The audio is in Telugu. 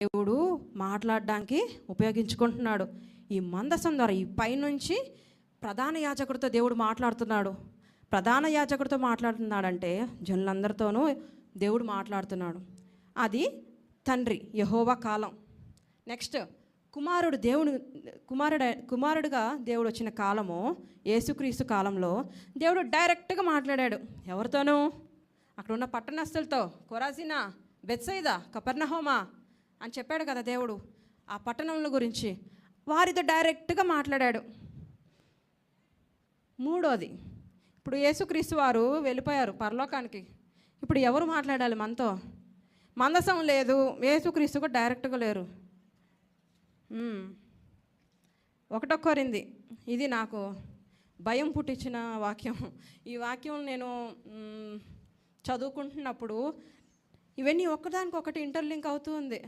దేవుడు మాట్లాడడానికి ఉపయోగించుకుంటున్నాడు. ఈ మందసం ద్వారా ఈ పైనుంచి ప్రధాన యాజకుడితో దేవుడు మాట్లాడుతున్నాడు. ప్రధాన యాజకుడితో మాట్లాడుతున్నాడంటే జనులందరితోనూ దేవుడు మాట్లాడుతున్నాడు. అది తండ్రి యెహోవా కాలం. నెక్స్ట్ కుమారుడుగా దేవుడు వచ్చిన కాలము యేసుక్రీస్తు కాలంలో దేవుడు డైరెక్ట్గా మాట్లాడాడు. ఎవరితోనూ? అక్కడ ఉన్న పట్టణస్థులతో. కొరాజినా, బెత్సైదా, కపెర్నహూమా అని చెప్పాడు కదా దేవుడు. ఆ పట్టణంల గురించి వారితో డైరెక్ట్గా మాట్లాడాడు. మూడోది, ఇప్పుడు యేసుక్రీస్తు వారు వెళ్ళిపోయారు పరలోకానికి. ఇప్పుడు ఎవరు మాట్లాడాలి మనతో? మందసం లేదు, యేసుక్రీస్తు కూడా డైరెక్ట్గా లేరు. 1 కొరింథీ, ఇది నాకు భయం పుట్టించిన వాక్యం. ఈ వాక్యం నేను చదువుకుంటున్నప్పుడు ఇవన్నీ ఒక్కదానికొకటి ఇంటర్లింక్ అవుతూ ఉంది.